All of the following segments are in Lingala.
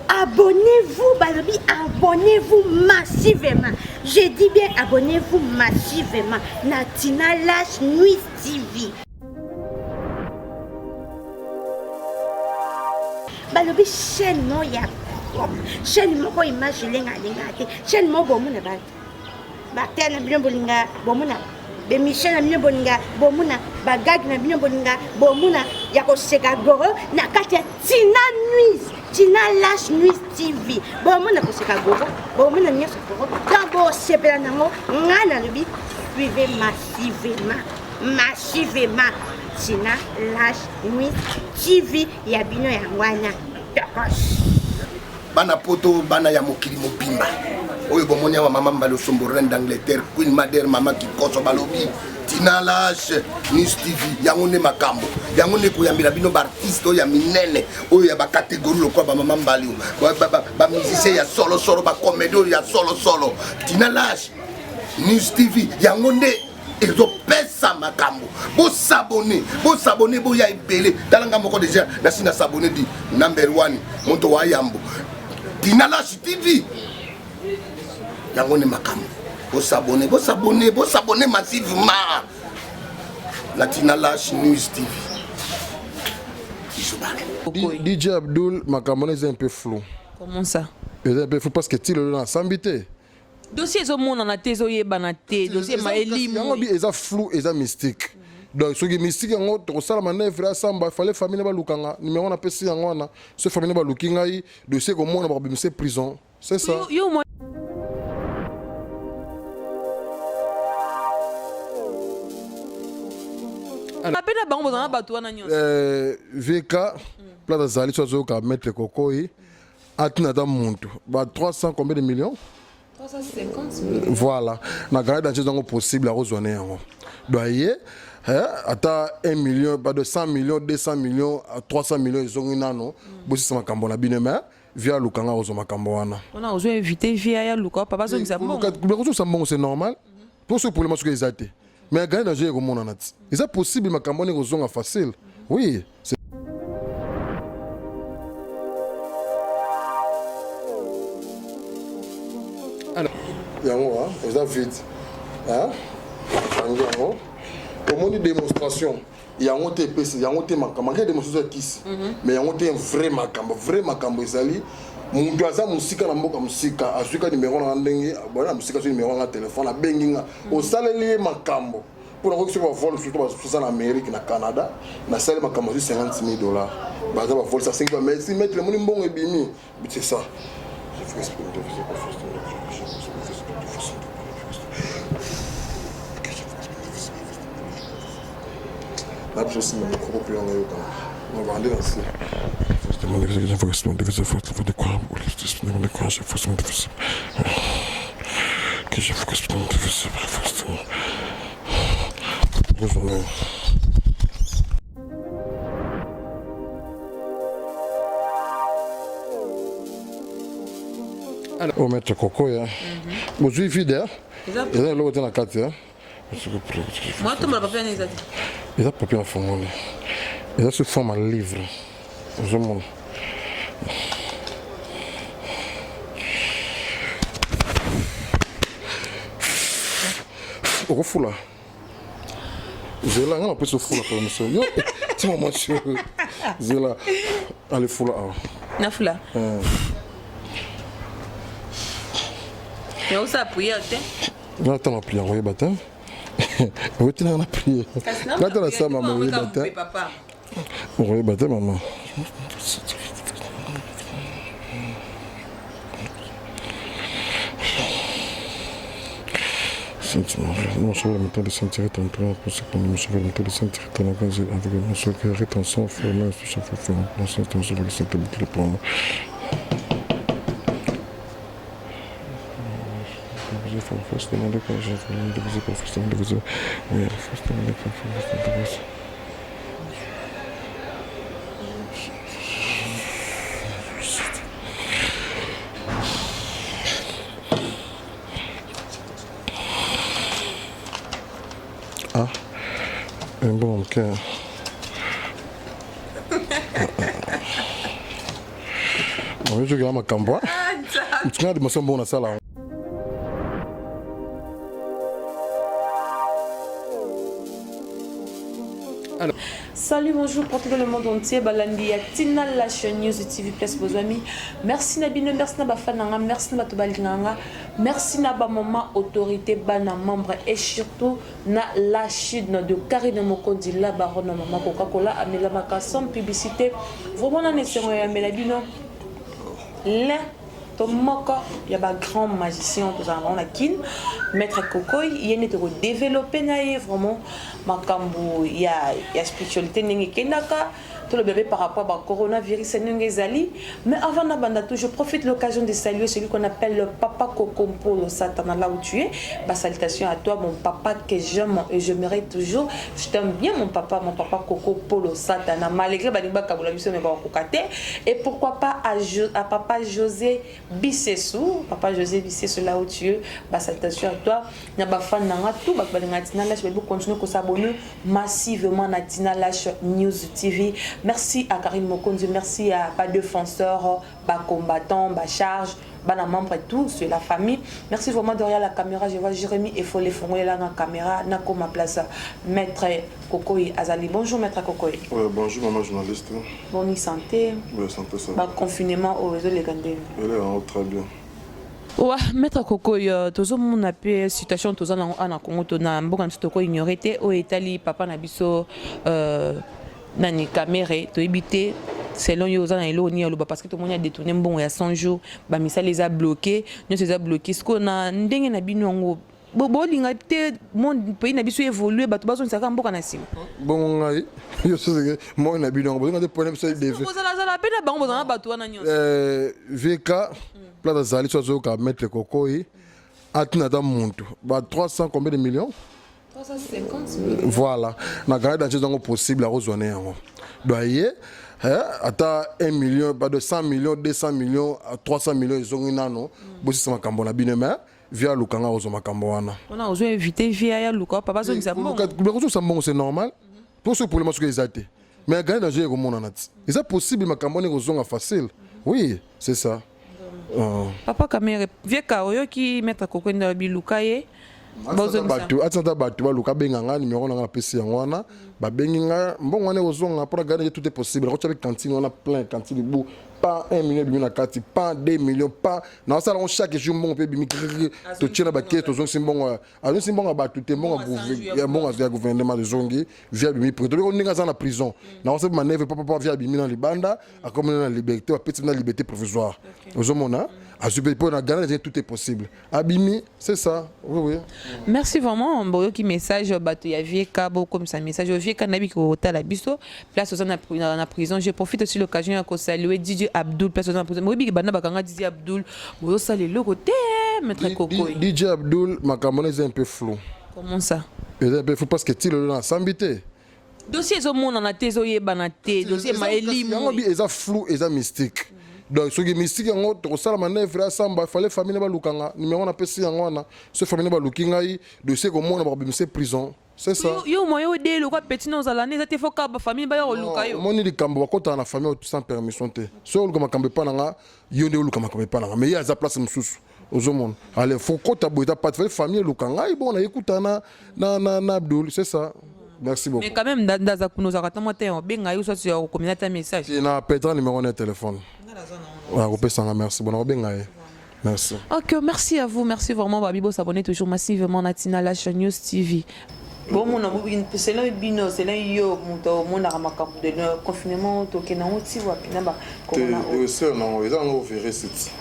Abonnez-vous, Balobi, abonnez-vous massivement. Je dis bien abonnez-vous massivement. Natina Lash Nuit TV. Balobi chaîne no ya. Chaîne moko image lenga lenga. Chaîne mo bomuna ba. Ba tena bien bolinga bomuna. Be Michel na bien bolinga bomuna. Ba gag na bien bolinga bomuna. Ya ko seka goro na kati ya Tina Nuit. Tina Lash Nuit TV. Bomuna ko seka goro. Bomuna nya seko. D'abord sepela nango ngana lobi. Suivez massivement. Massivement. Tina Lash Nuit TV ya bino ya ngwana. Bana poto bana ya mokili mobimba. Oyo bomoni wa mama mbalo somboren d'Angleterre, Queen Mother mama kikoso balobi. Tina Lash Nuit TV yango ne makambo. Yango ne koyambira bino ba artiste ya minene. Oyo ya ba catégorie lokwa ba mama mbali. Ba musicien ya solo solo ba comédie ya solo solo. Tina Lash Nuit TV yango ne ezo pesa makambo. Bo s'abonner bo ya ebele. Talanga moko déjà na sina s'abonner di number 1 monto wa yambo. Tina Lash TV yango ne makambo. Bo s'abonner massivement. La Tina Lash Nuit TV. DJ Abdul makambo est un peu flou. Comment ça? Il est un peu flou parce que tu le as sambité. Dossier zo mon na tezo ye banate dossier ma elimu eza flou eza mystique donc ce qui est mystique yango to sala manevre samba fallait famille ba lukanga numéro na pesi yango na ce famille ba lukinga yi dossier ko mona ba bimise prison c'est ça yo mo apena bango na bato wana nyonso VK plata zali so ka mettre kokoi atina da muntu ba 300 combien de millions 350 000. Voilà. Na garde dans choses possible à rejoindre. Doyer, ata 1 million, pas de 100 millions, 200 millions, 300 millions ils ont nano. Bossi sama kambo na binema via lukanga ozo makambo wana. On a besoin inviter via ya luka papa zo nzambo. Le ça bon c'est normal. Pour ce problème que ils até. Mais garde dans jeu comme on a dit. Est-ce possible makambo ne ozo facile? Oui, c'est alors, yango ils ont vite yango comme une démonstration yango te pesi yango te makamba ke démonstration kiss mais yango te vrai makambo ezali mundu aza musika na mboka musika azuka numéro na ndenge bona musika so numéro na téléphone na benginga osaleli makambo pour que ce soit vol surtout en Amérique na Canada na salle makambo $50,000 baza ba vol ça 5 mais si mettre le mbongo ebimi c'est ça je fais exprès de faire confiance. Là, je suis un micro plus en haut. On va aller dans ce. Alors, on va mettre coco. Vous êtes fidèle. Vous êtes là dans la carte. Moi, tu m'as pas fait un il a papier en forme. Il a sous forme à livre. Je montre. Au fou là. J'ai là, on peut se fou là pour monsieur. Yo, tu m'as monsieur. J'ai là. Allez fou là. Na fou là. Mais où ça appuyer là, tu m'as prié, oui, bâtard. Oui, tu n'as prié. Quand tu as ça, maman, oui, bâtard. Oui, bâtard, maman. Non, sur la méthode de sentir ton plan, pour ce qu'on me sauve la méthode de sentir ton langage avec mon seul cœur et ton sang, fermé, tout ça, pour faire un sang, ton sang, le sentir le plan. For the first thing I look at is the visible first thing the we are the first thing I look at for the first ah un bon cœur Je vais ma cambo. Tu as des motions bonnes à ça là. Salut, bonjour pour tout le monde entier. Balandi Tina la chaîne News TV Plus vos amis. Merci Nabino, merci Naba Fananga, merci Naba Tobalinganga, merci Naba Maman autorité bana membre et surtout na la chaîne de Karine Mokondi la baronne Maman Coca-Cola Amela Maka sans publicité. Vraiment na nesero ya Melabino. Là Tomoko, il y a un grand magicien, tout ça, on a kin, maître Kokoy, il y a une développé vraiment, makambo, il y a spiritualité n'engue kenaka, tout le bébé par rapport au coronavirus n'engue zali, mais avant d'abandonner tout, je profite de l'occasion de saluer celui qu'on appelle le papa Kokompo, le Satan là où tu es. Bah salutations à toi, mon papa que j'aime et je mérite toujours. Je t'aime bien mon papa Kokompo, le Satan, malgré baliba kabula biso mais ba kokate. Et pourquoi pas à papa José Bissessou, papa José Bissessou là où tu es. Bah salutations à toi. N'a ba fan nanga tout ba balinga Tina Lash, vous continuer à s'abonner massivement à Tina Lash News TV. Merci à Karine Mokondi, merci à pas défenseur, pas combattant, pas charge, pas membre et tout, c'est la famille. Merci vraiment derrière la caméra. Je vois Jérémy et Folé Fongolé là dans la caméra. Nako ma place, maître Kokoy Azali. Bonjour maître Kokoy. Bonjour maman journaliste. Bonne santé. Bonne santé ça. Pas confinement au réseau les Gandés. Elle est très bien. Ouais, maître Kokoy, tous mon appel situation tous en Congo, tous en Bogan Stoko ignoré au Italie, papa Nabiso. Nani caméra to éviter selon yoza na elo ni aloba parce que tout le monde a détourné bon il y a 100 jours ba misa les a bloqués nous les a bloqués ce qu'on a ndenge na binongo bo linga te mon pays na biso évoluer ba to bazo nsaka mboka na sima bon ngai yo sose mo na binongo bo ngade problème c'est des vous allez la peine ba ngozana ba to na nyonso VK plata zali so ka mettre Kokoy atina da muntu ba 300 combien de millions 350 000. Voilà. Na garde dans possible à rejoindre. Doyer ata 1 million, pas de 100 millions, 200 millions, 300 millions ils ont une non. Bossi sama kambo na binema via lukanga ozo makambo wana. On a besoin inviter via luka papa so nzambo. C'est normal. Pour ce problème que ils été. Mais garde dans jeu comme on a. Est-ce possible makambo ne ozonga facile? Oui, c'est ça. Papa caméra via kaoyo qui mettre kokenda bilukaye. Atenta batu baluka benganga numéro na PC ngwana ba benginga mbongo wana ozonga pour garder tout est possible quand tu avec cantine on a plein cantine de bout pas 1 million de kati pas 2 millions pas na ça on chaque jour bon peut bimi to tira ba keto zo simbongo a simbongo ba tout mbongo gouvernement de zongi via bimi pour on ninga za na prison na on se manèvre papa via bimi na libanda a comme na liberté petit na liberté provisoire ozomona à ce point on a gagné tout est possible abimi c'est ça oui. Merci vraiment Mboyo qui message bato ya vie kabo comme ça message vie kanabi ko tala biso place aux na prison je profite aussi l'occasion à saluer DJ Abdul place aux na prison moi big bana bakanga DJ Abdul Mboyo saluer le côté maître Kokoy DJ Abdul makamone est un peu flou. Comment ça? Il est un peu flou parce que tu le dans sambité dossier zo mona na tezo yebana te dossier ma elimu ils a flou ils a mystique. Donc ce qui est mystique yango to sala manœuvre asamba fallait famille ba lukanga numéro na pesi yango wana ce famille ba lukingai dossier comme on ba bimse prison c'est ça yo moyo de lo kwa petit nos alane za te foka ba famille ba yo luka yo moni likambo bakota na famille sans permission te so luka makambe pa nanga yo nde luka makambe pa nanga mais il y a za place mususu ozomon allez faut kota boita pas famille lukanga bon na écoutana na Abdul c'est ça. Merci beaucoup. Mais quand même dans nos arrêtements benga yo so sur communauté message il na pétra numéro de téléphone. Merci. Merci. Ok, merci à vous. Merci vraiment. Babibo s'abonner toujours massivement à Tina Lash News TV. Bon, c'est là bino, c'est là yo, mon aramaka de confinement, toke na oti wa pinaba. C'est non, ils ont ouvert site.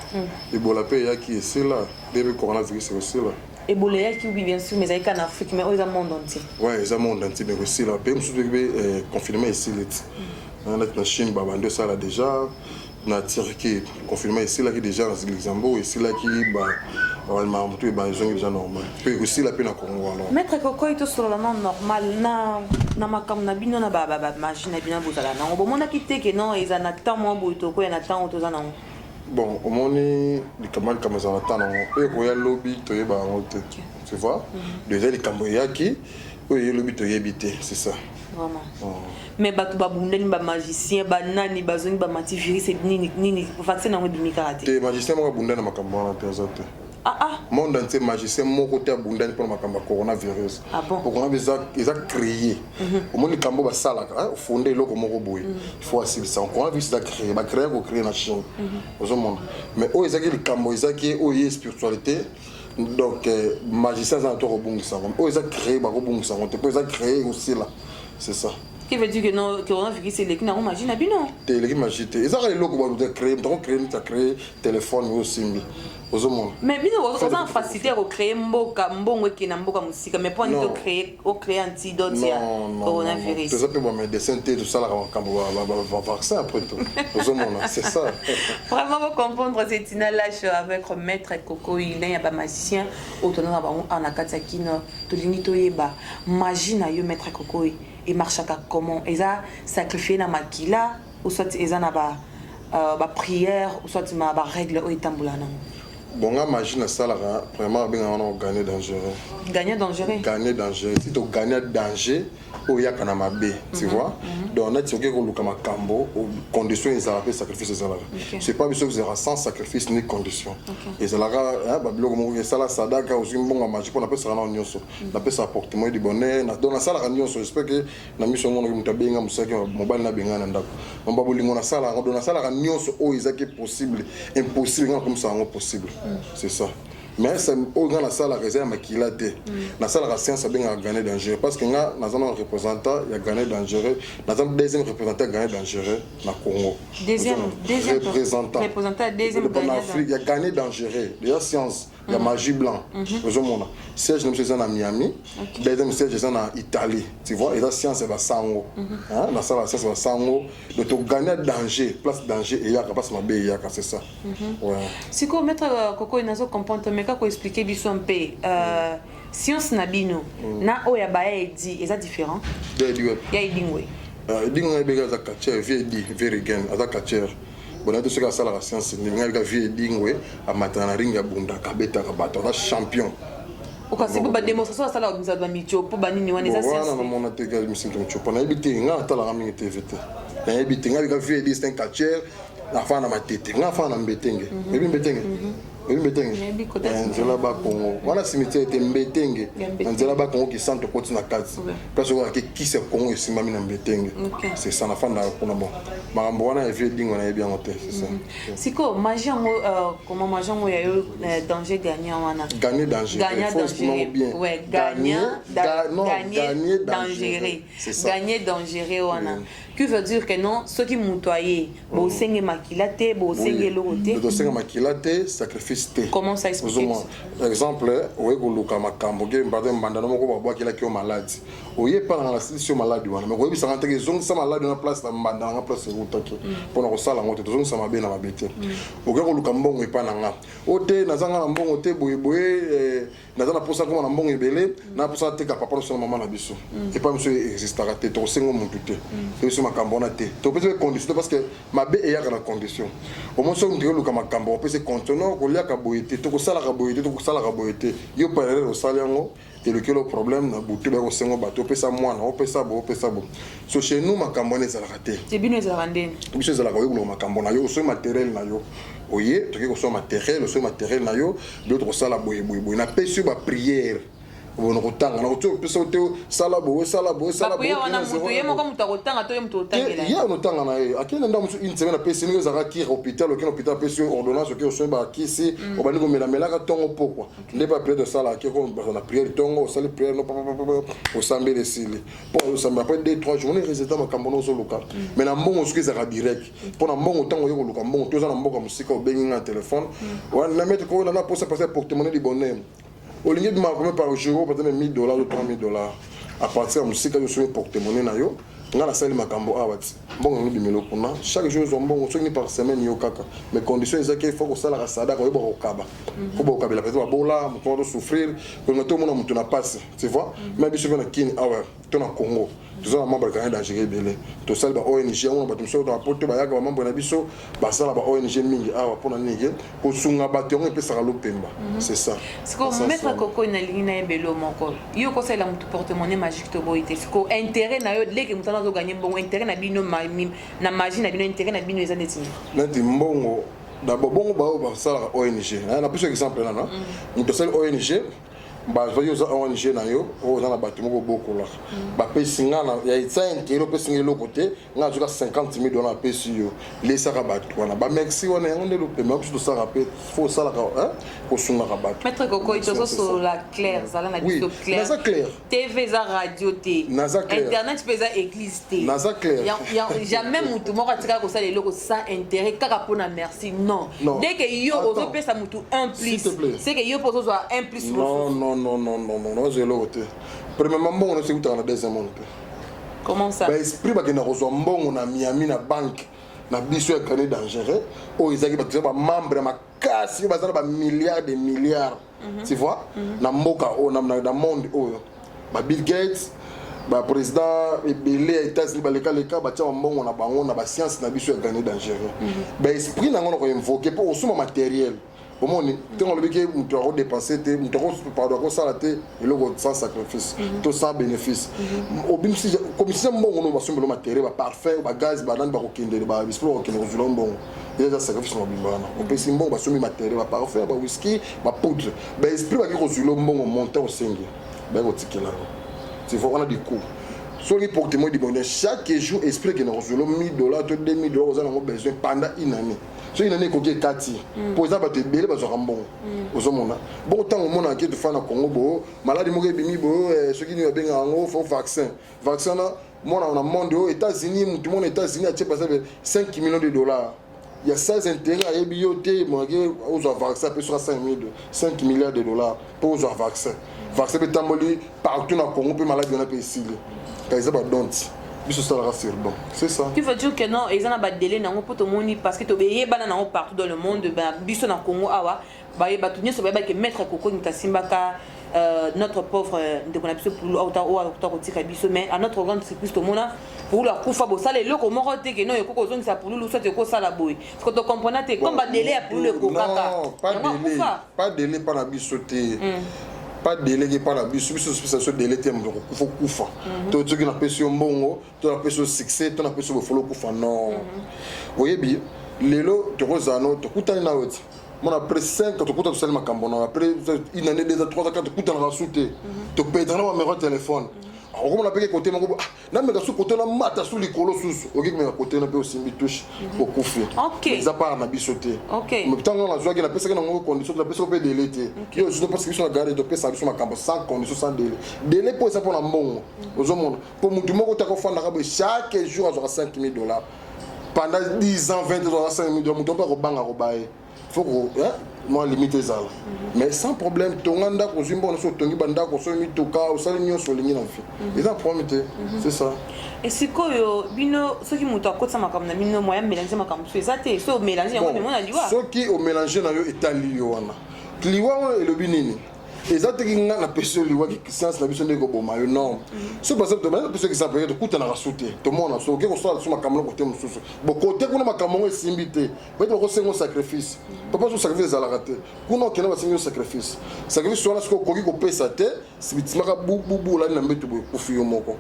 Et bon la paix qui est là, début coronavirus c'est aussi là. Et bon les qui bien sûr mais ils en Afrique mais ils en monde entier. Ouais, ils en monde entier mais aussi là, même sous le confinement ici là. On a la Chine babando ça là déjà. Na Turquie confinement ici là qui déjà dans le Luxembourg ici là qui normalement tout ba ils ont déjà normal puis aussi la peine à Congo alors maître Kokoy tout sur le nom normal na makam na bino na ba machine na bino bozala na bon mona kité que non ils en attendent moi boito ko en attend tout ça non bon au moni les camarades comme ça attend non et ko ya lobby to yeba ngote tu vois déjà les camarades qui Oui, le but est c'est ça. Vraiment. Mais bato babundani ba magicien ba nani bazoni ba mativiri c'est nini vaccin na ngwe karaté. Te magicien mo bundana makambo na tezate. Monde entier magicien mon côté bundani pour makambo coronavirus. Ah bon. Pour qu'on a créé. Au moins kambo ba sala fondé loko moko boy. Il faut assurer ça. On a vu ça créer, ba créer ko créer na Chine. Au monde. Mais o ezaki kambo ezaki o yé spiritualité. Donc magicien ça to robungisa. O ezaki créer ba robungisa. On te peut ça créer aussi là. C'est ça. Qui veut dire que non, que on a vu que c'est les qui n'ont magie na bino. Te les magie te. Ils ont les locaux pour créer, donc créer téléphone aussi. Aux hommes. Mais bino on a facilité à créer mboka qui na mboka musique mais pas de créer antidote à coronavirus. Tout ça peut me dessin tout ça là quand on va vaccin après tout. Aux hommes c'est ça. Vraiment vous comprendre c'est Tina Lash avec maître Coco il y a pas magicien autonome en akatakino to linito yeba magie na yo maître Coco et marche comment ils a sacrifié na makila ou soit ils en a ba prière ou soit ma ba règle au itambulana. Bon, la magie na salara vraiment bien on a gagné dangereux. Gagner dangereux. Gagner dangereux. Si tu gagnes danger, au ya kana mabe, tu vois. Donc on a dit que le kama kambo, conditions ils appellent sacrifice salara. C'est pas besoin que c'est sans sacrifice ni condition. Et salara, bah bloc mo que sala sadaka aussi bon magie pour on appelle ça na nyonso. On appelle ça portement du bonheur. Dans la salara nyonso, j'espère que na mission ngo mutabenga musaki mobile na benga na ndako. On ba bolingo na salara, dans la salara nyonso o izaki possible, impossible comme ça possible. C'est ça. Mais c'est au grand la salle à réserve qui l'a été. La salle à science a bien gagné dangereux parce que là, nous avons un représentant qui a gagné dangereux. Nous avons un deuxième représentant qui a gagné dangereux dans le Congo. Deuxième représentant deuxième en Afrique, il a gagné dangereux. Il y a science, il y a magie blanc. Siège de à Miami, deuxième siège en Italie. Tu vois, et la science va sango. La salle à science va sango. Donc tu gagnes danger, place danger et il y a pas ma bé, c'est ça. Si vous mettez Coco et Nazo comprendre mais quand expliquer biso un peu science na bino na oya ba edi est différent. Ya idingwe. Idingwe bega za catcher very again za catcher. Bon na to se ka sala la science ni nga vie idingwe a matana ring ya bunda ka beta ka bato na champion. Oka c'est ba démonstration sala za ba micho po ba nini wana za science. Wana na mona te ga misim to chopo na ibiti nga tala ga mingi TVT. Na ibiti nga vie edi c'est un catcher la fana matete nga fana mbetenge. Ebi mbetenge. Nzela ba Congo wana cimetière était mbetenge nzela ba Congo qui centre côté na kazi place où qui se Congo esimami na mbetenge c'est ça na fanda kuna bon makambo wana ya vieux dingo na bien noté c'est ça siko magie comment magie ngo ya yo danger gagnant wana gagner danger ouais gagnant dangereux gagner dangereux wana qui veut dire que non ceux qui mutoyer bo senge makilate bo senge lokote bo senge makilate sacrifice. Comment ça explique? Par exemple, oui, vous makambo ke mbade mbanda moko babwa kila ki malade. Oye pas dans la situation malade wana, mais oui ça rentre que zong ça malade na place na mbanda na place utaki. Pour na sala ngote zong ça mabe na mabete. Oke ko luka mbongo epa na nga. Ote nazanga na mbongo te boye nazana posa ko na mbongo ebele na posa te ka papa so maman na biso. Et pas monsieur existera te to sengo muntu te. C'est sur makambo na te. To peut condition parce que mabe e ya na condition. Au moins so mutiko luka makambo peut se contenant ko lia ka boyete to ko sala ka boyete to ko sala ka boyete. Yo parler au saliango et le problème na butu ba ko sengo bato pesa mwana o pesa bo so chez nous makambo na ezala raté c'est bino ezala ndene biso ezala ko yebula makambo na yo so matériel na yo oye to ke ko so matériel na yo d'autres sala boye na pesi ba prière bon rotanga na to pesa to sala bo ya wana mutu yemo ko mutu rotanga to yemo to tangela ya no tanga na ye akena ndamu une semaine pesi ni ezala ki hôpital pesi ordonnance ke so ba kisi o bani ko mela ka tongo pokwa ne pas prière de sala ke ko na prière tongo sala prière no o sambe les sili pour o sambe après 2-3 journées résultat makambo no so local mais na mbongo so ezala direct pour na mbongo tango yo local mbongo to za na mbongo musika o bengi na téléphone wana mettre ko na pour ça passer porte-monnaie du bonheur au lieu de m'accompagner par jour peut-être $1,000 ou $3,000 à partir de musique que je suis porte-monnaie na yo nga la salle makambo awati bon ngi bimelo kuna chaque jour zombongo so ni par semaine yo kaka mais conditions ezaki il faut que ça la sada ko yebo okaba ko bo kabela peut-être bola muto do souffrir ko ngato mona muto na passe tu vois mais biso na kini awa to na Congo Tous les membres de dangereux belé. Tout ça ba ONG on ba tumso to apporter ba yaka ba membre na biso ba sala ba ONG mingi awa pona nige ko sunga ba to ngi pesa lo pemba. C'est ça. Ce qu'on mettre Coco na ligne belo moko. Yo ko sala mutu porte-monnaie magique to boité. Ce ko intérêt na yo leke mutana zo gagner bon intérêt na bino na magie na bino intérêt na bino ezane tini. Nati mbongo d'abord bongo ba sala ONG. Na plus exemple là, mutu sala ONG ba voyo za ONG na yo o za na bato moko boko la ba pesi nga na ya itsa intérêt pesi ngelo côté nga zuka $50,000 pesi yo lesa ka bato wana ba merci wana yango ndelo pe ma kusto sa rapet faut ça la hein ko sunga ka bato Maître Coco itozo sur la claire zala na biso claire naza clair TV za radio te internet pesa église te naza clair jamais mutu moko atika ko sala eloko sans intérêt kaka pona merci non dès que yo ozo pesa mutu un plus c'est que yo pozo zo un plus non, j'ai l'autre. Premièrement, bon, on est dans la deuxième monde. Comment ça? Esprit ba kena reçoit bon on a Miami na banque na biso ya gagné dangereux. Oh ils ont ba membre ma casse, ba za ba milliards de milliards. Tu vois? Na mboka o na monde o. Ba Bill Gates, ba président ebele États-Unis ba leka ba tia mbongo na bango na ba science na biso ya gagné dangereux. Ba esprit na ngono ko invoquer pour osuma matériel. Comment on le dit que nous devons dépenser, nous devons pardon ça la tête et le sans sacrifice, tout sans bénéfice. Comme si on a besoin de matériel, parfait, gaz, banane, barokinde, bispo, qui nous voulons bon. Il y a des sacrifices dans le bimana. On peut si bon, besoin de matériel, parfait, whisky, poudre. Ben esprit va dire que nous bon monter au singe. Ben au ticket là. Tu vois on a des coûts. Sur les porte-monnaie du bonheur, chaque jour esprit que nous recevons $1,000, $2,000, nous avons besoin pendant une année. So il y a une année kati. Pour exemple, tu belé bazora mbon. Ozomona. Bon temps au monde qui te fait na Congo bo, maladie mo bimi bo, ceux qui nous benga ngo faut vaccin. Vaccin là, moi on a monde aux États-Unis, tout le monde aux États-Unis a par exemple $5 millions. Il y a 16 intérêts à ebioté, moi aux vaccin peut sur 5 milliards de dollars pour aux vaccin. Vaccin peut tamboli partout na Congo peut maladie on a pays ici. Quand ça ba don't. C'est ça. Tu veux dire que non, ils ont un délai pour tout le monde parce que tu es partout dans le monde, biso na Congo awa, ba tout ne se va que mettre Coco Nitasimbaka notre pauvre de qu'on a besoin pour autant biso mais à notre grande c'est plus tout le monde pour leur coup fabo ça les locaux morote que non Coco zone ça pour nous soit que ça la boy. Parce que tu comprends que comme délai pour le Coca. Non, pas délai pas la bisoté. Pas délégué par la bus, spécialisation délégué, il faut koufa. Tu as une pression bongo, tu as une pression succès, tu as une pression follow koufa. Non. Vous voyez bien, les lots, tu as un autre, tu as une autre. Moi, après 5 ans, tu as seulement Cambona. Après une année, 2 ans, 3 ans, tu as un rasouté. Tu payes dans le numéro de téléphone. Alors, comme on a payé côté, non, mais sous côté, on a maté sous les colossus. Ok, mais côté, on a payé aussi une touche au koufi. Ok. Mais ça part, on a bisoté. Ok. Mais tant qu'on a joué, on a payé ça dans nos conditions, on a payé ça au pays de l'été. Je ne sais pas si on a gardé de payer ça sur ma campagne sans condition, sans délai. Délai pour ça, pour un bon. Pour mon tout le monde, chaque jour, on a $5,000. Pendant 10 ans, 20 ans, on a $5,000. On doit rebanner à rebailler. Il faut que moi limiter ça. Mais sans problème, tonganda ko zimbo so tongi banda ko so mi toka o sali nyo so lingi na fi. Ils ont promis c'est ça. Et c'est quoi bino ceux qui muto akotsa makam na bino moyen mélanger makam so ça te so mélanger yango mais on a dit wa. Ceux qui au mélanger na yo etali yo wana. Kliwa e lobinini. Ezateki nga na peso liwa ki science na biso ndeko boma yo non. So par exemple na peso qui s'appelle de kuta na rasouté. To mona so ke ko so sur makamlo côté mususu. Bo côté kuna makamlo esimbité. Peut-être ko sengo sacrifice. Papa so sacrifice za la raté. Kuna kena ba sengo sacrifice. Sacrifice so na ko koki ko pesa te, sibitimaka bubu la na mbeto bo kufiyo moko.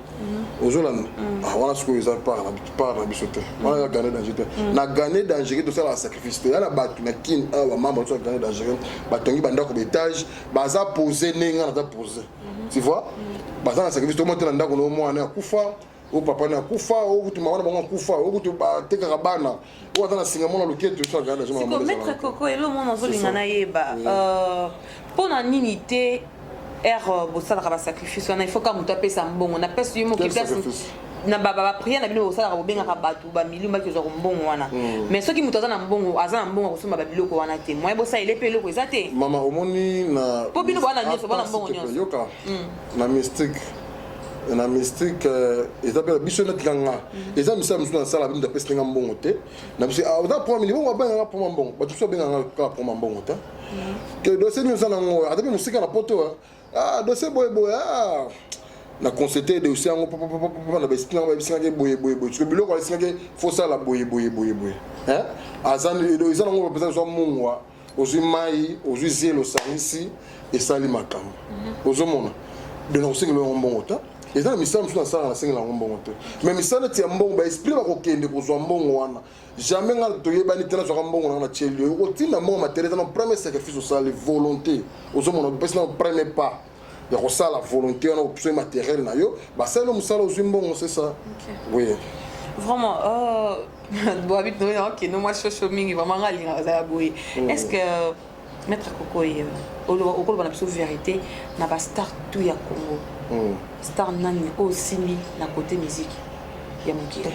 Ozolana. Ah wana sko eza par na biso te. Wana gagner danger. Na gagner danger to ça la sacrifice. Ya na batu na kin awa mamba to gagner danger. Batongi banda ko étage, baza poser nenga na poser. Tu vois? Baza na sacrifice to monter na ndako no mwana kufa. O papa na kufa o kutu mwana bango kufa o kutu ba teka kabana o atana singa mona loketo so gana jama mona. C'est maître Coco et le monde ozolinga na yeba. Pona nini te bosala ka sacrifice on il faut ka mutu apesa mbongo na pesa yo mo ki pesa na baba prière na bino bosala ka benga ka batu ba milima ki zo mbongo wana. Mais ceux qui mutu azana mbongo azana mbongo kosoma ba biloko wana te. Moi bosa ile pe loko ezate. Mama omoni na po bino bana nyoso bana mbongo nyoso. Yoka. Na mystique. Na mystique ezapela biso na tikanga eza misa musu na sala bino da pesa nga mbongo te na biso oza pour mili bongo benga pour mbongo ba tuso benga nga pour mbongo te que dossier nous ana ngo adabe musika na poto dossier boy na constaté de aussi en papa na besina ba bisina ke boye parce que biloko bisina ke faut ça la boye hein azan ils ont on peut so mungwa ozu mai ozu zelo sanisi et sali makambo ozo mona de no singelo mbongo et ça misala msuna sala na singela mbongo te mais misala ti mbongo ba esprit ba kokende ko zo mbongo wana jamais ngal to yeba ni tena zo mbongo na cheli ko tina mbongo matériel dans premier sacrifice au sali volonté ozo mona parce que premier pas il y a ça la volonté on a option matériel na yo ba ça le musala ozo mbongo c'est ça oui vraiment bon habite nous OK nous moi shopping vraiment ngali za boy est-ce que Maître Kokoy au col bana vérité na ba star tout ya Congo star nani aussi ni na côté musique ya mokili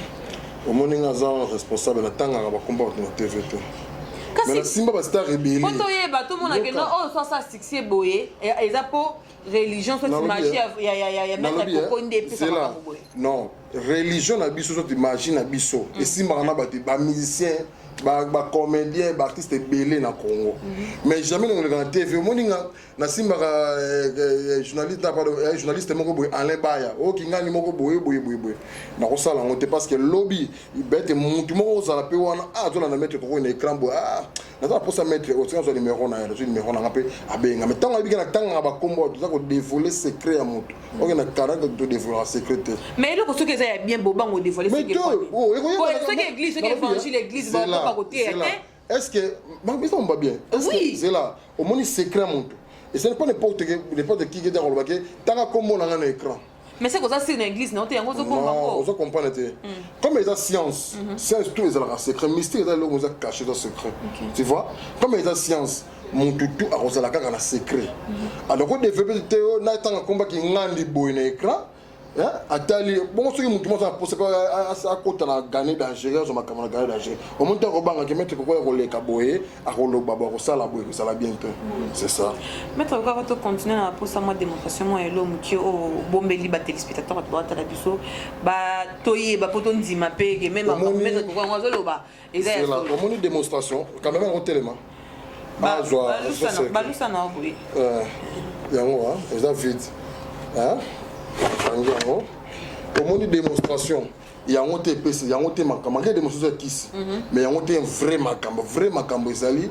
au moninga za responsable na tanga ba combat na TVT mais la simba ba star rebelle photo yeba tout monde que non oh soit ça succès boye et ça pour religion soit magie ya Maître Kokoy ndé c'est là non religion na biso soit magie na biso et simba na ba musicien ba comédien ba artiste belé na Congo mais jamais on le TV moninga na simba journaliste na pas journaliste moko boy Alain Baya o kingani moko boy na ko sala ngote parce que lobby bête mutu moko za la pe wana azola na mettre ko na écran boy na za pour ça mettre au sens numéro na numéro na ngape abenga mais tango bigana tanga ba kombo za ko dévoiler secret ya mutu o na karaka de dévoiler secret mais le ko ce que ça bien bobango dévoiler secret ce que église ce que évangile l'église ba côté est-ce que on va bien oui c'est là au moins secret monte et ce n'est pas n'importe qui qui est dans le baquet tant comme on a un écran mais c'est que ça c'est une église non tu on se comprend comme les science science tout les a secret mystère là on a caché dans secret tu vois comme les science mon tout a rosé la carte dans secret alors on développe théo na tant combat qui ngandi boy na écran atali bon ce qui mutu mo ça pour ce à côté na gagner dangereux ma camarade gagner dangereux au moins to banga ke mettre ko ko le kaboye a ko lo baba ko sala boye ça la bientôt c'est ça mettre ko to continuer na pour ça moi démonstration moi l'homme qui au bombeli ba téléspectateur ba ta la biso ba toyi ba poto ndima pe que même mettre ko ngo zo ba et c'est là au moins démonstration quand même au téléma ba lusa na boye yango hein ça vite hein au moins une démonstration il y a un TPC il y a un makamba il y a démonstration kiss mais il y a un vrai makamba ezali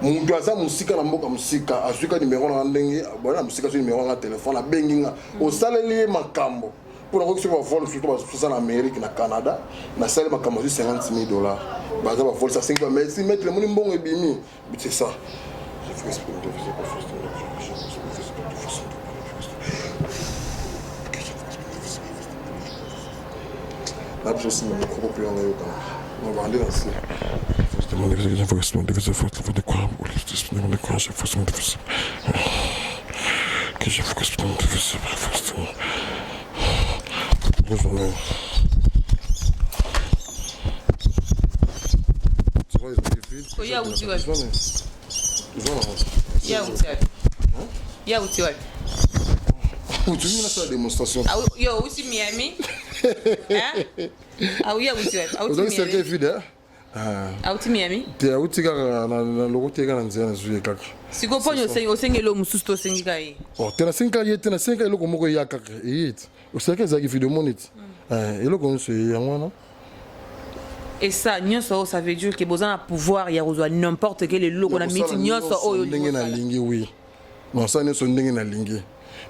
mundu aza musika na mboka musika azuka numéro na ndenge bona musika so numéro na téléphone abenginga osaleli makambo pour la reçu va vol surtout en Amérique na Canada na sale makambo $50,000 baza va vol ça 5 mais si mettre le monde bon et bimi c'est ça la chose me micro plus en yoga on va aller là-dessus tu viens la démonstration yo aussi Miami hein ah oui aussi donc c'est quel fidèle auti Miami te auti kaka na lokote kana nzela zuye kaka sikoponyo osengelo mususu to sengika yi oh tena senka yete na senka eloko moko ya kaka yete oseka zaki video monite eloko nso yangwana et ça nyonso ça veut dire que besoin de pouvoir ya rejoindre n'importe quel logo na miti nyonso oyo ndenge na lingi oui non ça nyonso ndenge na lingi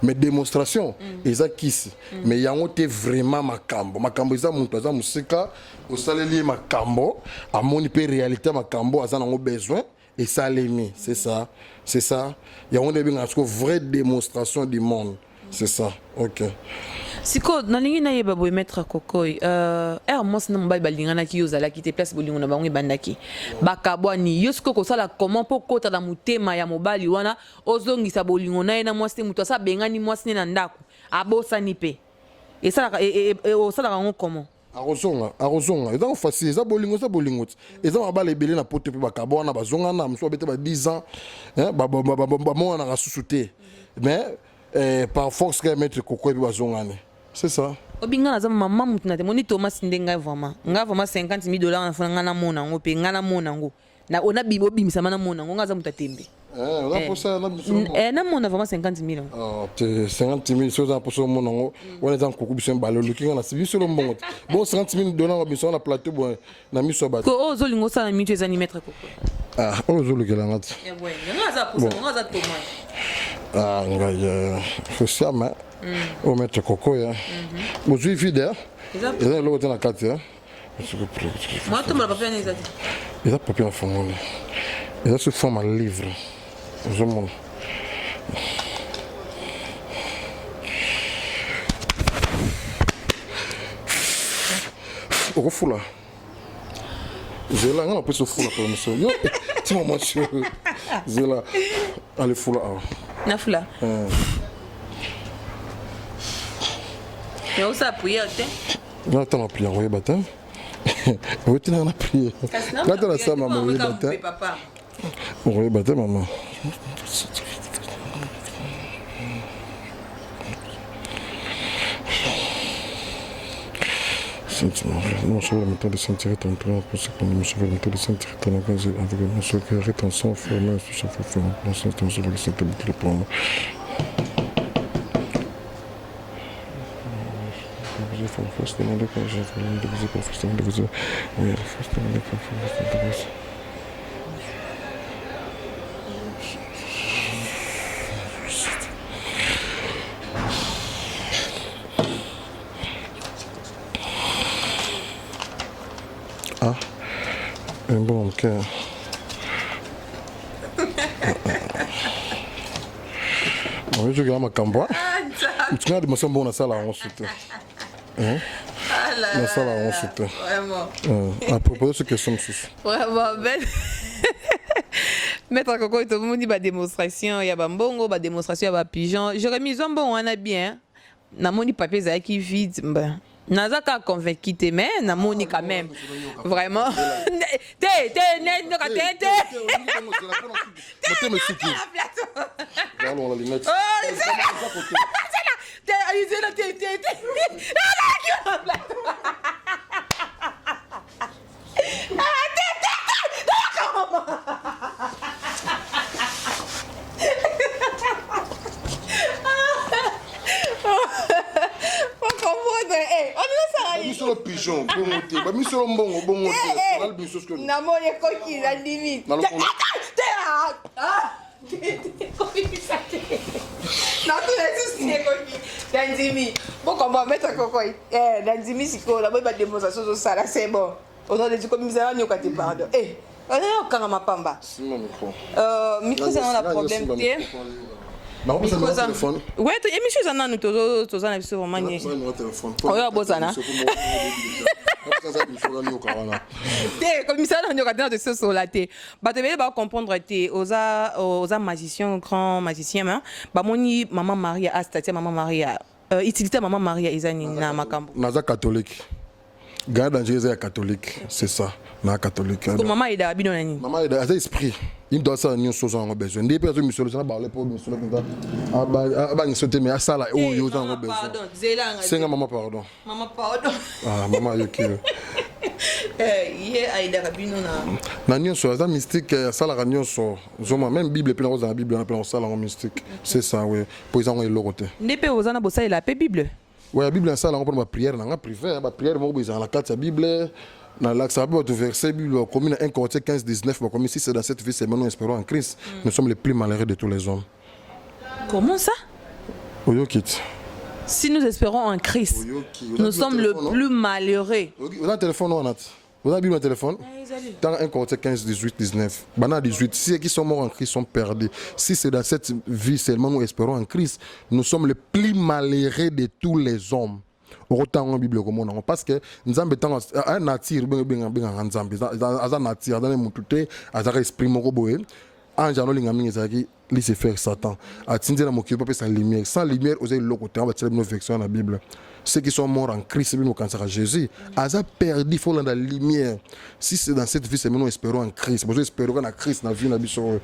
mais démonstration eza kisi mais yango te vraiment makambo eza mutu aza musika osaleli makambo amoni pe réalité makambo aza nango besoin et ça l'aimer c'est ça yango nde benga ko vraie démonstration du monde c'est ça OK siko nalingi na yeba boy Maître Kokoy mos na mobali balingana ki yozala ki te place bolingo na bango bandaki bakabwani yo siko ko sala comment po kota na mutema ya mobali wana ozongisa bolingo na ena mwasi mutu asa bengani mwasi na ndako abosani pe et ça osala kango comment arozonga eza facile eza bolingo eza mabala ebele na poto pe bakabwana bazonga na mso bete ba 10 ans ba mona na kasusu te mais par force que Maître Kokoy bi bazongane c'est ça obinga na zama mama mutu na te moni Thomas ndenga vraiment $50,000 na fona ngana mona ngo pe ngana mona ngo na ona bibo bimisa mana mona ngo ngaza mutatembe On a pour ça, on a vraiment 50 000. 50 000 choses pour ce moment. On est en coucou, bien ballot, looking on a suivi sur le monde. Bon, 50 000 $, bien sûr, on a plateau, bon, on a mis sur bateau. Oh, Zolingo, ça a mis des animètres. Ah, oh, Zolingo, là, on a. Faut ça, mais on met le coco. Bon, je suis fidèle. Et là, l'autre dans la carte. Moi, tu m'as pas fait un examen. Il a papier en fond. Il a sous forme un livre. Je montre. Au fou là. J'ai là, on a pris ce fou là pour monsieur. Yo, tu m'as monsieur. J'ai là. Allez, fou là. Na fou là. Mais où ça a prié, là, tu as prié, oui, bâtard. Oui, tu as prié. Là, tu as ça, maman, oui, bâtard. Oui, bâtard, maman. Non, je vais le mettre de sentir ton plan pour ce que nous savons mettre de sentir ton engagement avec mon soeur qui arrête en sang, formé, tout ça, fait un sens, ton soeur, le sentir le pour moi. J'ai fait le first demander quand j'ai fait le diviser pour first demander diviser. Oui, le first demander pour first demander. Ah, un bon cœur. Oui, je regarde ma camboire. Tu as dit que bon, ça là, on se tait. La salle là, on se tait. Vraiment. À propos de ce que sommes vraiment, ben. Maître Coco, tout le monde dit démonstration, il y a bambongo, démonstration, il y a pigeon. J'aurais mis un bon, on a bien. Na moni papier ça qui vide. Nazaka convaincu mais na moni quand même. Vraiment. Sur le pigeon, bon monter. Bah, mis sur le bon monter. On a le bien chose que nous. Namo les coquilles, la limite. Non, tu laisses les coquilles. Danzimi. Bon, comment mettre un cocoï? Danzimi, c'est quoi? La bonne démonstration de ça, là, c'est bon. On a dit comme ça, on a dit pardon. On est au Kanama Pamba. C'est mon micro. Micro, c'est un problème. Non, c'est mon téléphone. Ouais, et monsieur Zana, nous tous en avons vraiment nié. C'est mon téléphone. Oh, il y a Bozana. Comme ça, on a regardé de ce sur la tête. Bah, tu veux comprendre, aux magiciens, grands magiciens, bah, moni, maman Maria, Astatia, maman Maria, utilité maman Maria, Isani, na Makambo. Naza catholique. Garde dangereuse est catholique, c'est ça. Na catholique. Pour maman est d'habitude nani. Maman est d'habitude esprit. Il doit ça une chose en besoin. Des personnes monsieur le ça parler pour monsieur le comme ça. Aba ni sauter mais ça là oh yo en besoin. C'est maman pardon. Maman pardon. Ah maman yo qui. Hier aïda rabino na. Na nion so ça mystique ça la nion so. Zoma même Bible puis dans la Bible on appelle ça la mystique. C'est ça oui. Pour ils ont le côté. Nepe ozana bossa il a pe Bible. Ouais la Bible ça là on prend ma prière na privé ma prière mo besoin la carte Bible. Dans l'axe du verset biblique, comme 1 Corinthiens 15-19, comme si c'est dans cette vie, c'est maintenant nous espérons en Christ. Nous sommes les plus malheureux de tous les hommes. Comment ça? Oyokit. Si nous espérons en Christ, nous sommes le plus malheureux. Vous avez un téléphone ou un Vous avez un téléphone? Dans 1 Corinthiens 15-18-19. Bana 18. Si ceux qui sont morts en Christ sont perdus. Si c'est dans cette vie seulement nous espérons en Christ, nous sommes les plus malheureux de tous les hommes. Autant en Bible comme on parce que nous avons un nature bien nzambe aza nature dans le tout aza esprit moko boye ange no linga mingi zaki laisser faire Satan atinde na mokipo pe sa lumière sans lumière aux le côté on va tirer nos versets dans la Bible ceux qui sont morts en Christ nous quand ça Jésus aza perdu faut dans la lumière si c'est dans cette vie c'est nous espérons en Christ nous espérons en Christ na vie na biso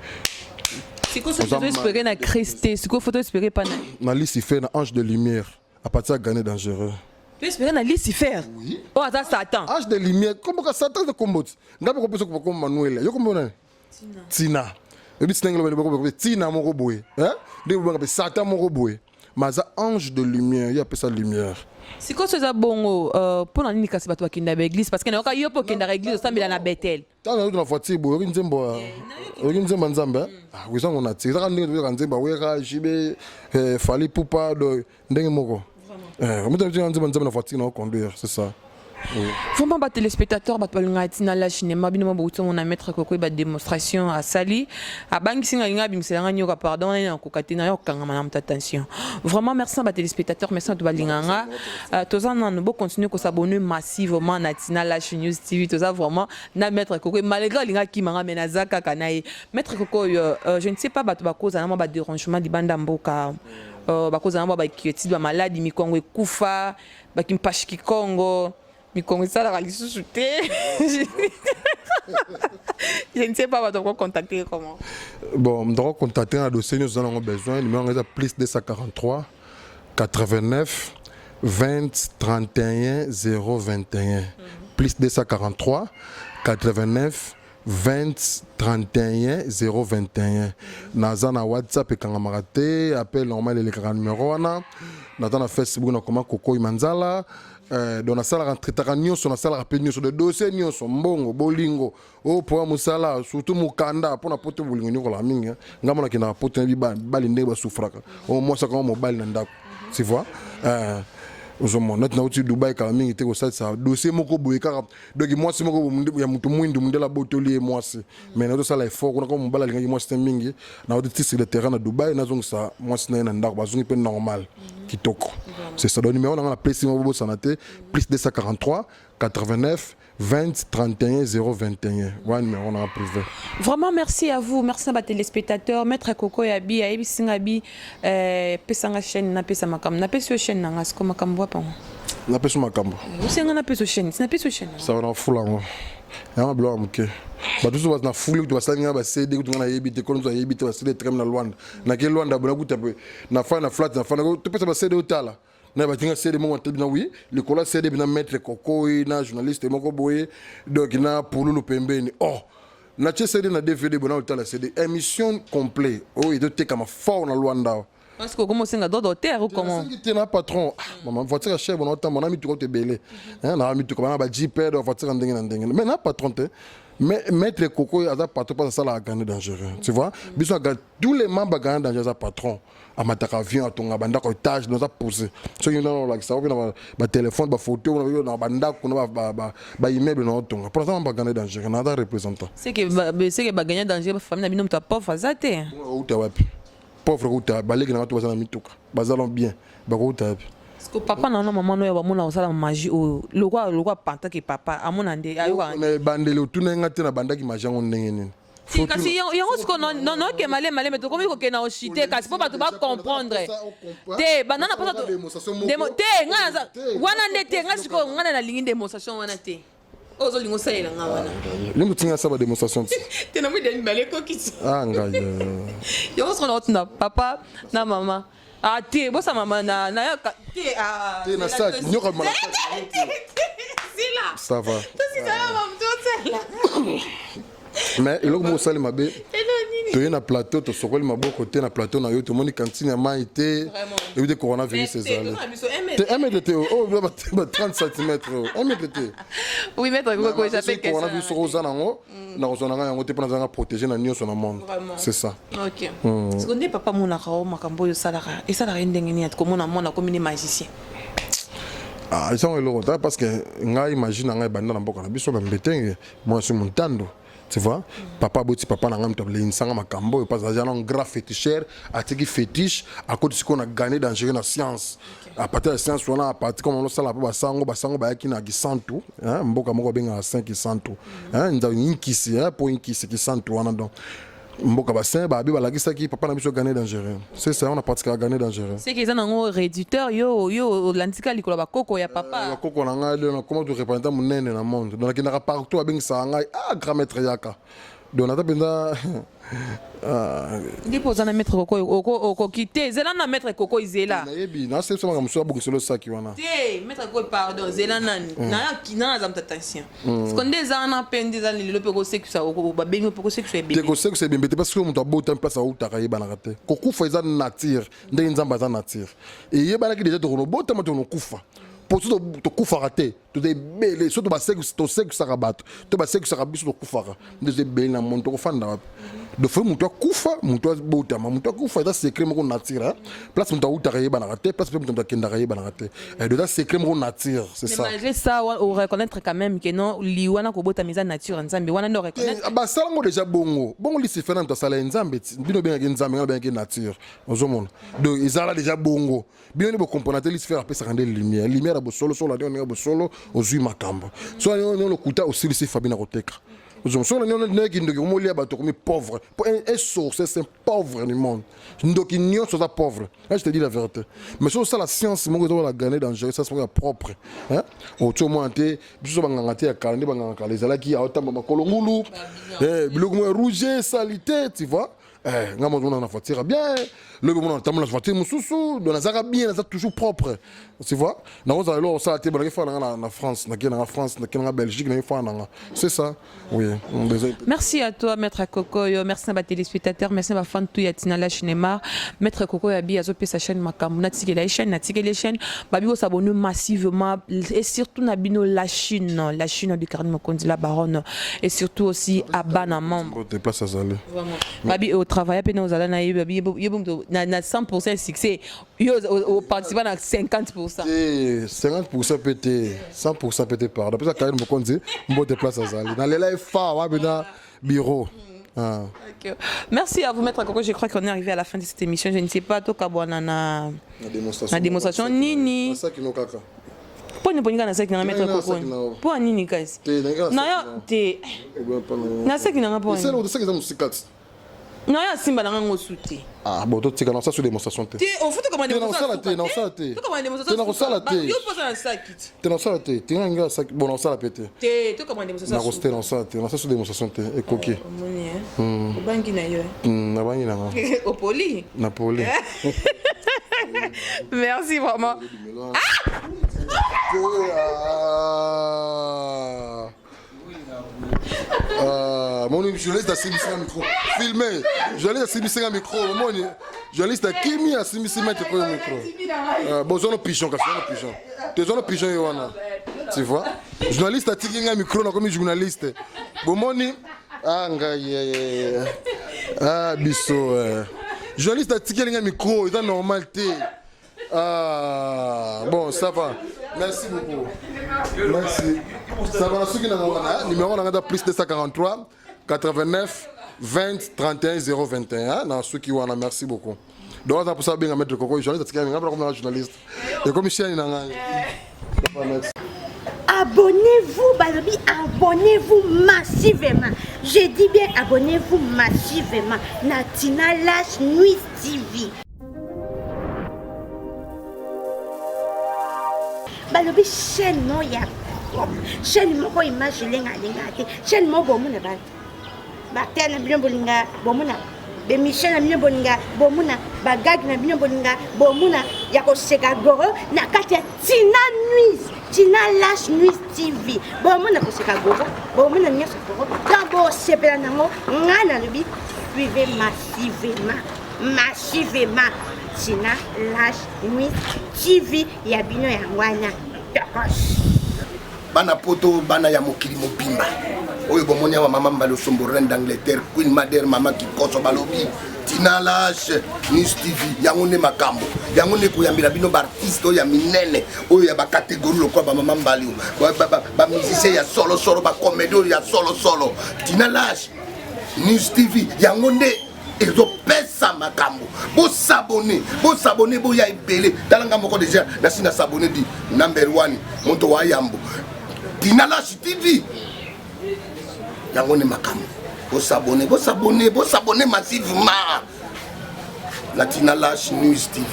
c'est quoi ça faut espérer en Christ c'est quoi faut espérer pas na Lucifer na ange de lumière à partir de gagner dangereux. Tu espères dans Lucifer? Oui. Oh, attends, Satan. Ange de lumière. Comment que Satan se combat? N'a pas compris ce que Manuel. Yo comment Tina. ebi sinengelo beko tina moko boye hein de banga satan moko boye maza ange de lumière il appelle ça lumière. Si quoi ça bongo pour nani kasi bato bakinda ba église parce que na yo po kinda église osambela na Bethel. Tant na na fati bo ri nzembo nzamba ah oui ça on a tiré quand ndenge nzemba wera jibe fali pupa do ndenge moko on peut dire nzemba na fati na conduire c'est ça. Vraiment, les téléspectateurs, la cinéma, on a mettre une démonstration à Sali. À Bank pardon, attention. Vraiment, merci à les téléspectateurs, merci à tous les gens. Tous nous continuer à s'abonner massivement à la chaîne News TV. Tous vraiment, na mettre malgré les gens qui m'ont amené à Zaka Kanaï. Mettre je ne sais pas, cause d'un dérangement de Bandamboka. Cause d'un qui malade, Mikongo Kufa, Bakimpashi Congo. Mais comment ça la lisusu te je ne sais pas comment contacter comment bon on doit contacter un dossier nous en avons besoin le numéro est plus 243 89 20 31 021 plus 243 89 20 31 021 naza na WhatsApp et kangamarate appel normal le numéro wana na Facebook na comment Koko Manzala dans la salle rentrée nyonso na salle rappel nyonso de dossier nyonso mbongo bolingo o pour musala surtout mukanda pour na poto bolingo nyoko la mingi ngamona kina poto bi balinde ba souffraka au moins ça comme mobile na ndako tu vois ozomona na uti Dubai kala mingi te ko ça dossier moko boye kaka donc moi c'est moko ya mutu mwindu mundela botoli moi c'est mais na to sala effort ko comme mbala linga moi c'est mingi na uti sur le terrain na Dubai na zonga ça moi c'est na ndako ba zonga pe normal kitoko c'est ça le numéro on a la plus moko sanate plus 243 89 20 31 021 ouais numéro on a privé. Vraiment merci à vous, merci à vos téléspectateurs. Maître Koko Yabi, Ayebi Singabi, pesanga chaîne na pesa makam, na pesa chaîne na ngasko makam boa pa. Na pesa makam. Vous na pesa chaîne, na pesa chaîne. Ça va en fula moi. Ya ma blo amke. Ba tout ça na fulu tu vas nga ba CD tu na yebi te kono yebi te ba CD trem na Luanda. Na ke Luanda bona kuta na fa na flat na fa na tu pesa ba CD utala. Na ba tinga CD mo na oui le kola CD bina mettre Koko na journaliste moko boye donc na pululu pembeni oh na CD na DVD bona utala CD émission complet oh il doit être comme fort na Luanda parce que comment c'est un docteur ou comment tu es patron maman voiture chef bon temps mon ami tu te belé hein na ami tu comme ba JP voiture ndenge na ndenge mais na patron te mais mettre Koko à patron pas ça la gagner dangereux tu vois biso tous les membres gagner dangereux à patron à mataka avion atonga bandako étage nous a posé so you know like ça ba téléphone ba photo na bandako na ba immeuble na otonga pour ça ba gagner dangereux na da représentant c'est que ba gagner dangereux famille na bino mta pauvre azate ou ta wapi pauvre uta baleki na to bazana mituka bazalon bien ba ko uta parce que papa na maman no ya ba mona osala magie o le roi panta que papa amona nde ayoka na bandele tuna ngate na bandaki majango ndenge nini kasi yango siko non que malé mais to komi ko ke na ochité kasi po bato ba comprendre te banana pas to te nga wana ndete nga siko nga na lingi démonstration wana te ozo lingo salela nga wana lingo tinga saba démonstration te na mide mbale ko kitso ah nga yango siko na papa na mama ah te bosa mama na te ah te na sac nyoka mala c'est là ça va to si ça va m'to mais il faut que ma bé tu es na plateau tu sokoli maboko te na plateau na yo to moni cantine ya mai te et de coronavirus c'est ça te 1 mètre te oh 30 cm 1 mètre te oui mettre quoi j'appelle que ça coronavirus rosa nango na rozona yango te pona protéger na nyonso na monde c'est ça OK ce qu'on dit papa mona ka makambo yo salara et ça la ndenge ni ko mona mona comme ni magicien ah ils sont le parce que nga imagine nga banda na mboka na biso ba mbetenge moi sur montando. Tu vois, papa boti papa na ngam table insanga makambo parce que un grand féticheur a tiki fétiche à cause de ce qu'on a gagné dans gérer la science à partir de la science on a à partir comme on ça la basango ba yakina ki santu hein mboka moko benga 5 ki santu hein nda inkisi hein pour inkisi ki santu wana donc mboka bassin ba bi balakisa ki papa na biso gagné dans gérer c'est ça on a pratiqué à gagner dans gérer c'est qu'ils ont un réducteur yo l'antika likolo ba koko ya papa koko na nga comment tu représenter mon nene na monde donc il n'a pas partout à benga ça nga ah grand maître yaka donc nata mpenza ndipo oza na maître koko okoki te zela na maître koko izela nayebi nasebisaka mosusu abokiselo saki wana te maître koko pardon zela nani naza moto attention parce nde eza wana mpe nde eza lelo mpe kosekisa babengi mpe kosekisa ebembe te kosekisa ebembe te parce que moto abotami place autaka yebanaka te kokufa eza nature ndenge nzambe aza nature eyebanaki deja tokonobotama tokonokufa po so tokufaka te toza ebele so tosekisaka bato to basekisaka biso tokufaka nde toza ebele na mondo tokofanda wapi dofai moto akufa moto abotama moto akufa eza secret moko nature place moto autaka yebanaka te place mpe moto akendaka yebanaka te eza secret moko nature c'est ça malgré ça on reconnaître quand même que non li wana kobotama eza nature nzambe wana nde reconnaître basalango déjà bongo lisifena moto asala ya nzambe bino bengaki nzambe nga bengaki nature ozomona donc ezala déjà bongo bino nde bokomprena te lisifera apesaka nde lumière ya bosolosolo ade oninga bosolo ozwi makambo so ani lokuta osilisi fabi na koteka ozomosolo neki ndoki komolia bato komi pauvre un source c'est pauvre du monde ndoki nyonso oza pauvre là je te dis la vérité mais so osala science moko eza la gagner dangereux ça c'est propre otie omona te biso banganga te ya kala nde banganga kala ezalaki aotamba makolo ngulu biloko mo rouge salité tu vois nga moto na voiture bien le moment on la voiture mususu donc nazaka bien ça toujours propre tu vois na on alors ça te bonne fois na France na France na Belgique na fois na c'est ça oui merci à toi maître Kokoyo merci à mes téléspectateurs merci à ma fan tout ya Tina la cinéma maître Kokoyo abi azo pe sa chaîne makambu na tiki la chaîne babi ko s'abonner massivement et surtout na bino la Chine du Carnet Mokondi la baronne et surtout aussi à Banamam te place à Zalé vraiment babi au travail pe na ozala na na 100% succès au participant à 50%. 50% pété, 100% pété par. D'après ça, Karine Mokonzi, on te place à Zali. Dans les lives forts, on va dans bureau. Okay. Merci à vous, Maître Koko. Je crois qu'on est arrivé à la fin de cette émission. Je ne sais pas, toi, Kabouana, la démonstration. Nini. Pour ne pas dire que na Maître Koko. Pour Nini, guys. Naya, te. Na ça qui n'a pas. C'est le ça qui est musical. Non, il y a Simba dans un souté. Ah, bon, tu sais que ça sur démonstration. Tu au fait comment démonstration. Non, ça tu comment démonstration. Non, ça tu yo pose un sac. Tu non ça tu tu un sac bon non ça la pété. Tu comment démonstration. Na rosté non ça sur démonstration te et coquille. Au banki na yo. Na banki na. Au poli. Na poli. Merci vraiment. Mon journaliste a simisi un micro. Filmé. Journaliste a simisi un micro. Mon journaliste a kimi a simisi un micro. Bon, zone pigeon, pigeon. Tu zone pigeon yoana. Tu vois? Journaliste a tiré un micro comme journaliste. Bon, moni. Ah, ah, bisso. Journaliste a tiré un micro. C'est normal. Ah, bon, ça va. Merci beaucoup. Merci. Ça va, ceux qui n'ont pas numéro plus 243 89 20 31 021. Dans ceux qui ont un merci beaucoup. Donc, ça pour ça, bien mettre le coco, journaliste, comme journaliste. Et comme Michel, abonnez-vous, Balobi, abonnez-vous massivement. Je dis bien, abonnez-vous massivement. Natina Lash Nuit TV. Balobi chaîne no ya chaîne moko image lenga te chaîne mo bomuna ba batena bino bolinga bomuna be Michel na bino bolinga bomuna ba gag na bino bolinga bomuna ya ko seka goro na kati ya Tina Lash Nuit TV bomuna ko seka goro bomuna nyeso goro dabo sepela nango ngana lobi suivez massivement Tina Lash Nuit TV ya bino ya ngwana bana poto bana ya mokili mobimba oyo bomoni wa mama mbalo sombo reine d'Angleterre Queen Madère mama kikoso balobi Tina Lash Nuit TV yango ne makambo yango ne koyambela bino ba artiste oyo ya minene oyo ya ba catégorie lokwa ba mama mbali ba musicien ya solo ba comédie ya solo Tina Lash Nuit TV yango ne ezopesa makambo bo s'abonner bo ya ebele talanga moko déjà nasi na s'abonner di number 1 moto wa yambo Tina Lash TV yango ne makambo bo s'abonner massivement la Tina Lash Nuit TV.